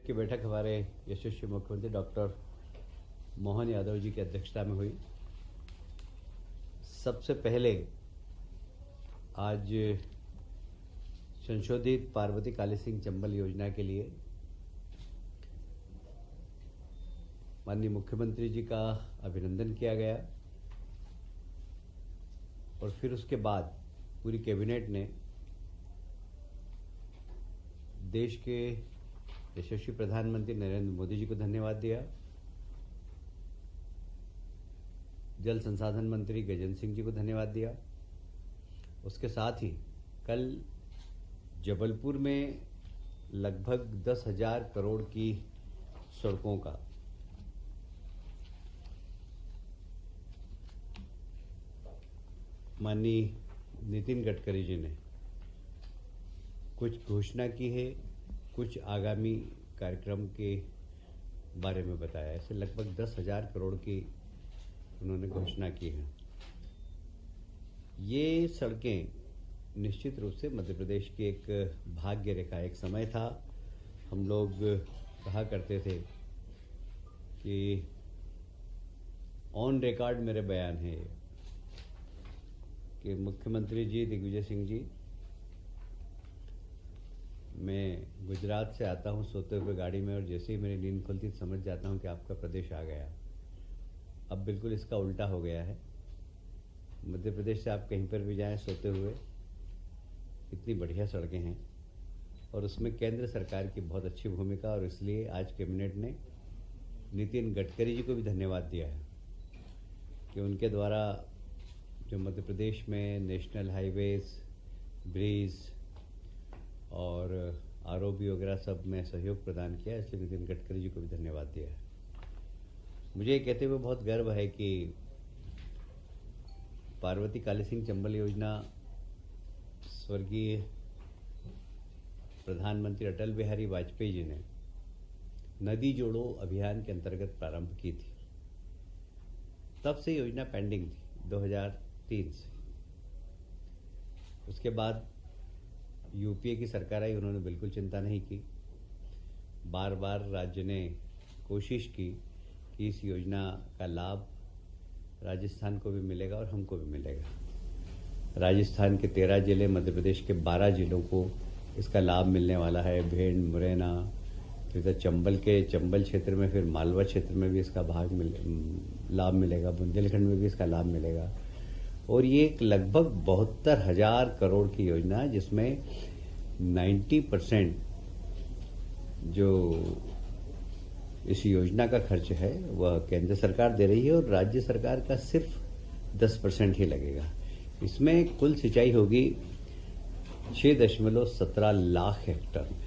की बैठक हमारे यशस्वी मुख्यमंत्री डॉक्टर मोहन यादव जी की अध्यक्षता में हुई। सबसे पहले आज संशोधित पार्वती काली सिंह चंबल योजना के लिए माननीय मुख्यमंत्री जी का अभिनंदन किया गया और फिर उसके बाद पूरी कैबिनेट ने देश के यशस्वी प्रधानमंत्री नरेंद्र मोदी जी को धन्यवाद दिया, जल संसाधन मंत्री गजेंद्र सिंह जी को धन्यवाद दिया। उसके साथ ही कल जबलपुर में लगभग 10,000 करोड़ की सड़कों का माननीय नितिन गडकरी जी ने कुछ घोषणा की है, कुछ आगामी कार्यक्रम के बारे में बताया। ऐसे लगभग 10,000 करोड़ की उन्होंने घोषणा की है। ये सड़कें निश्चित रूप से मध्य प्रदेश की एक भाग्य रेखा। एक समय था हम लोग कहा करते थे कि ऑन रिकॉर्ड मेरे बयान है कि मुख्यमंत्री जी दिग्विजय सिंह जी, मैं गुजरात से आता हूँ सोते हुए गाड़ी में और जैसे ही मेरी नींद खुलती समझ जाता हूँ कि आपका प्रदेश आ गया। अब बिल्कुल इसका उल्टा हो गया है। मध्य प्रदेश से आप कहीं पर भी जाएं सोते हुए, इतनी बढ़िया सड़कें हैं और उसमें केंद्र सरकार की बहुत अच्छी भूमिका। और इसलिए आज कैबिनेट ने नितिन गडकरी जी को भी धन्यवाद दिया है कि उनके द्वारा जो मध्य प्रदेश में नेशनल हाईवेज, ब्रिज और आरओबी वगैरह सब में सहयोग प्रदान किया, इसलिए नितिन गडकरी जी को भी धन्यवाद दिया है। मुझे ये कहते हुए बहुत गर्व है कि पार्वती काली सिंह चंबल योजना स्वर्गीय प्रधानमंत्री अटल बिहारी वाजपेयी जी ने नदी जोड़ो अभियान के अंतर्गत प्रारंभ की थी। तब से योजना पेंडिंग थी 2003 से। उसके बाद यूपीए की सरकार आई, उन्होंने बिल्कुल चिंता नहीं की। बार बार राज्य ने कोशिश की कि इस योजना का लाभ राजस्थान को भी मिलेगा और हमको भी मिलेगा। राजस्थान के 13 जिले, मध्य प्रदेश के 12 जिलों को इसका लाभ मिलने वाला है। भिंड, मुरैना, फिर चंबल क्षेत्र में, फिर मालवा क्षेत्र में भी इसका लाभ मिलेगा। बुंदेलखंड में भी इसका लाभ मिलेगा। और ये एक लगभग 72,000 करोड़ की योजना है, जिसमें 90% जो इस योजना का खर्च है वह केंद्र सरकार दे रही है और राज्य सरकार का सिर्फ 10% ही लगेगा। इसमें कुल सिंचाई होगी 6.17 लाख हेक्टेयर में।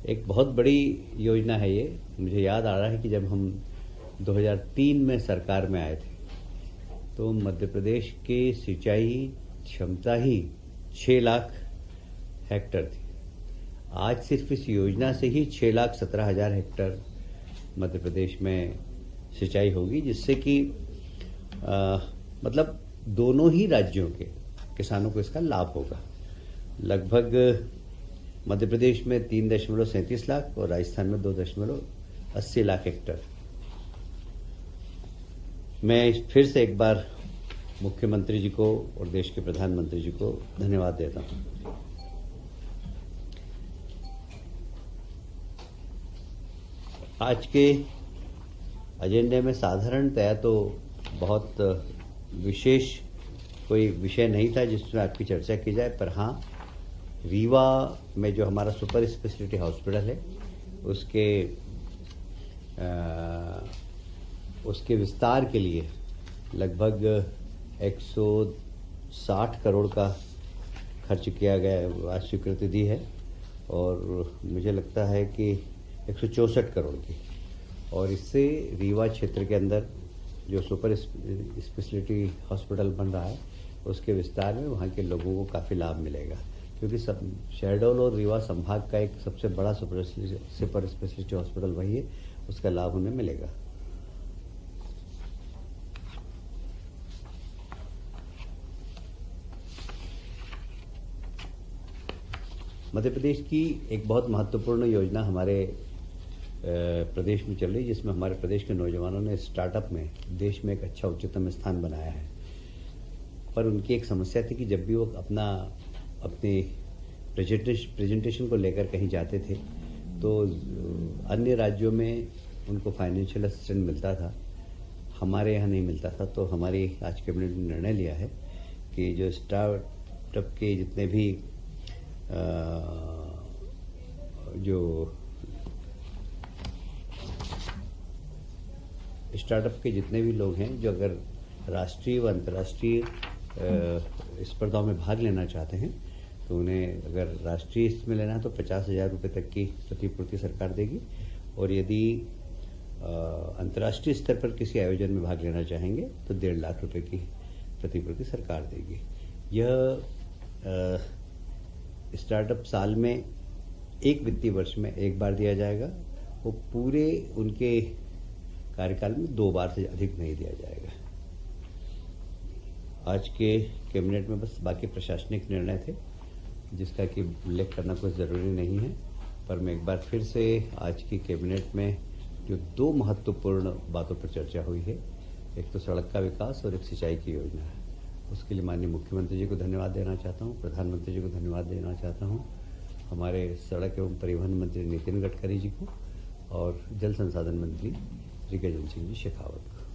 एक बहुत बड़ी योजना है ये। मुझे याद आ रहा है कि जब हम 2003 में सरकार में आए थे तो मध्य प्रदेश की सिंचाई क्षमता ही 6 लाख हेक्टेयर थी। आज सिर्फ इस योजना से ही 6,17,000 हेक्टेयर मध्य प्रदेश में सिंचाई होगी, जिससे कि मतलब दोनों ही राज्यों के किसानों को इसका लाभ होगा। लगभग मध्य प्रदेश में 3.37 लाख और राजस्थान में 2.80 लाख हेक्टेयर। मैं फिर से एक बार मुख्यमंत्री जी को और देश के प्रधानमंत्री जी को धन्यवाद देता हूं। आज के एजेंडे में साधारणतया तो बहुत विशेष कोई विषय नहीं था जिसमें आपकी चर्चा की जाए, पर हाँ, रीवा में जो हमारा सुपर स्पेशलिटी हॉस्पिटल है उसके विस्तार के लिए लगभग 160 करोड़ का खर्च किया गया, आज स्वीकृति दी है। और मुझे लगता है कि 164 करोड़ की, और इससे रीवा क्षेत्र के अंदर जो सुपर स्पेशलिटी हॉस्पिटल बन रहा है उसके विस्तार में वहाँ के लोगों को काफ़ी लाभ मिलेगा, क्योंकि शहडोल और रीवा संभाग का एक सबसे बड़ा सुपर स्पेशलिटी हॉस्पिटल वही है, उसका लाभ उन्हें मिलेगा। मध्य प्रदेश की एक बहुत महत्वपूर्ण योजना हमारे प्रदेश में चल रही है, जिसमें हमारे प्रदेश के नौजवानों ने स्टार्टअप में देश में एक अच्छा उच्चतम स्थान बनाया है। पर उनकी एक समस्या थी कि जब भी वो अपनी प्रेजेंटेशन को लेकर कहीं जाते थे तो अन्य राज्यों में उनको फाइनेंशियल असिस्टेंस मिलता था, हमारे यहाँ नहीं मिलता था। तो हमारी आज कैबिनेट ने निर्णय लिया है कि जो स्टार्टअप के जितने भी लोग हैं, जो अगर राष्ट्रीय व अंतर्राष्ट्रीय स्पर्धाओं में भाग लेना चाहते हैं, तो उन्हें अगर राष्ट्रीय इसमें लेना है तो 50,000 रुपये तक की प्रतिपूर्ति सरकार देगी, और यदि अंतर्राष्ट्रीय स्तर पर किसी आयोजन में भाग लेना चाहेंगे तो 1.5 लाख रुपए की प्रतिपूर्ति सरकार देगी। यह स्टार्टअप साल में एक वित्तीय वर्ष में एक बार दिया जाएगा, वो पूरे उनके कार्यकाल में 2 बार से अधिक नहीं दिया जाएगा। आज के कैबिनेट में बस बाकी प्रशासनिक निर्णय थे, जिसका कि उल्लेख करना कोई ज़रूरी नहीं है, पर मैं एक बार फिर से आज की कैबिनेट में जो 2 महत्वपूर्ण बातों पर चर्चा हुई है, एक तो सड़क का विकास और एक सिंचाई की योजना है, उसके लिए माननीय मुख्यमंत्री जी को धन्यवाद देना चाहता हूँ, प्रधानमंत्री जी को धन्यवाद देना चाहता हूँ, हमारे सड़क एवं परिवहन मंत्री नितिन गडकरी जी को, और जल संसाधन मंत्री श्री गजेंद्र सिंह जी शेखावत को।